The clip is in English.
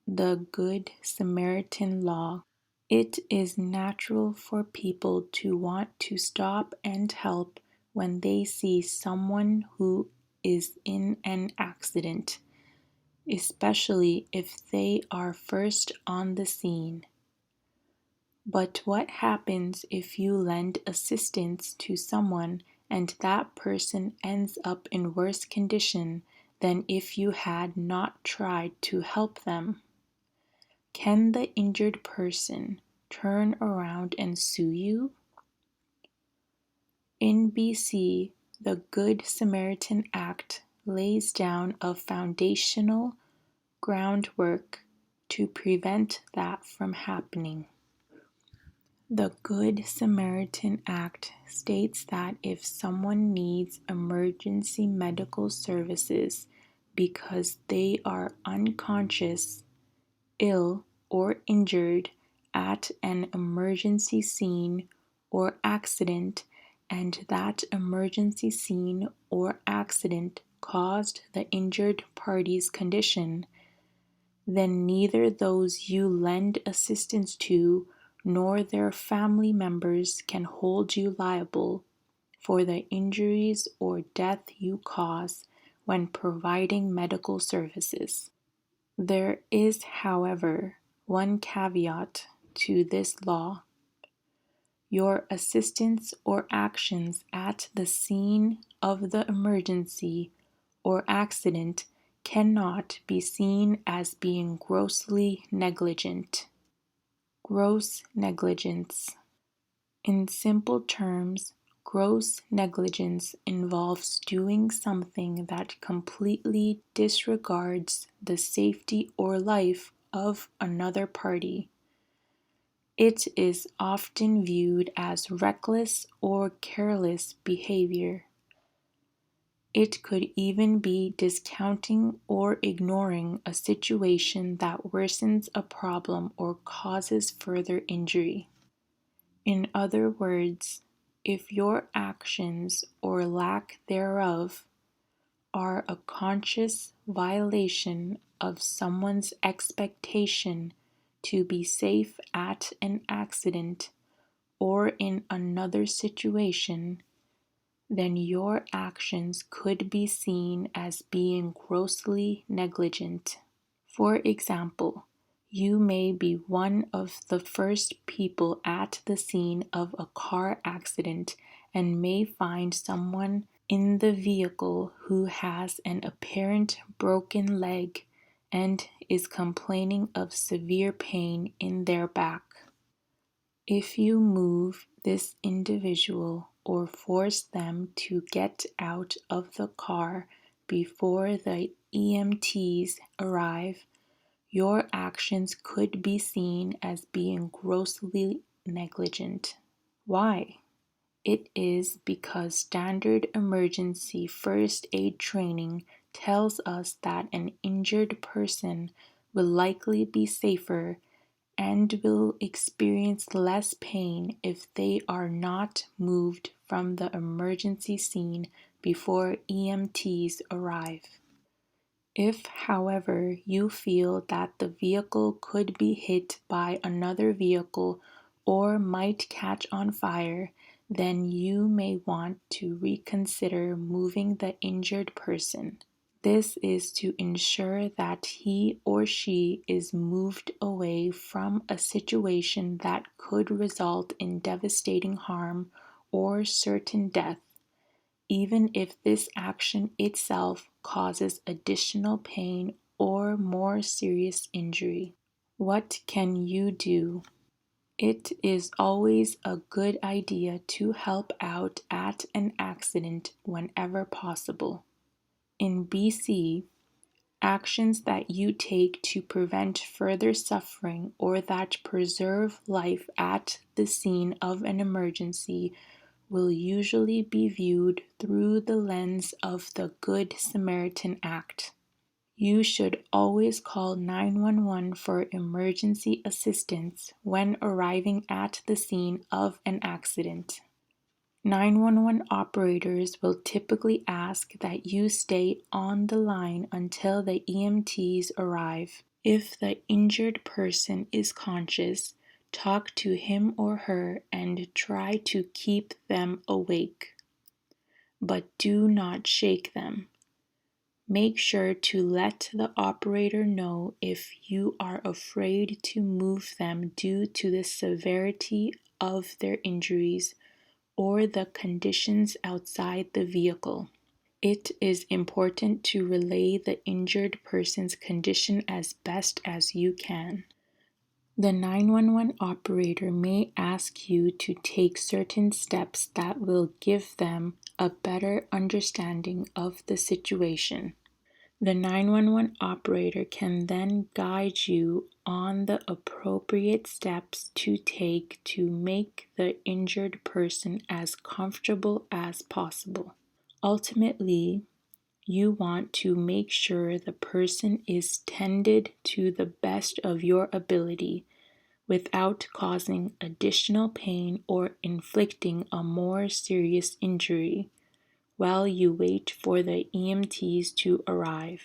the Good Samaritan Law. It is natural for people to want to stop and help when they see someone who is in an accident, especially if they are first on the scene. But what happens if you lend assistance to someone and that person ends up in worse condition than if you had not tried to help them? Can the injured person turn around and sue you? In BC, the Good Samaritan Act lays down a foundational groundwork to prevent that from happening. The Good Samaritan Act states that if someone needs emergency medical services because they are unconscious, ill, or injured at an emergency scene or accident, and that emergency scene or accident caused the injured party's condition, then neither those you lend assistance to nor their family members can hold you liable for the injuries or death you cause when providing medical services. There is, however, one caveat to this law. Your assistance or actions at the scene of the emergency or accident cannot be seen as being grossly negligent. Gross negligence. In simple terms, gross negligence involves doing something that completely disregards the safety or life of another party. It is often viewed as reckless or careless behavior. It could even be discounting or ignoring a situation that worsens a problem or causes further injury. In other words, if your actions or lack thereof are a conscious violation of someone's expectation to be safe at an accident or in another situation, then your actions could be seen as being grossly negligent. For example, you may be one of the first people at the scene of a car accident and may find someone in the vehicle who has an apparent broken leg and is complaining of severe pain in their back. If you move this individual or force them to get out of the car before the EMTs arrive, your actions could be seen as being grossly negligent. Why? It is because standard emergency first aid training tells us that an injured person will likely be safer and will experience less pain if they are not moved from the emergency scene before EMTs arrive. If, however, you feel that the vehicle could be hit by another vehicle or might catch on fire, then you may want to reconsider moving the injured person. This is to ensure that he or she is moved away from a situation that could result in devastating harm or certain death, even if this action itself causes additional pain or more serious injury. What can you do? It is always a good idea to help out at an accident whenever possible. In BC, actions that you take to prevent further suffering or that preserve life at the scene of an emergency will usually be viewed through the lens of the Good Samaritan Act. You should always call 911 for emergency assistance when arriving at the scene of an accident. 911 operators will typically ask that you stay on the line until the EMTs arrive. If the injured person is conscious, talk to him or her and try to keep them awake, but do not shake them. Make sure to let the operator know if you are afraid to move them due to the severity of their injuries or the conditions outside the vehicle. It is important to relay the injured person's condition as best as you can. The 911 operator may ask you to take certain steps that will give them a better understanding of the situation. The 911 operator can then guide you on the appropriate steps to take to make the injured person as comfortable as possible. Ultimately, you want to make sure the person is tended to the best of your ability without causing additional pain or inflicting a more serious injury while you wait for the EMTs to arrive.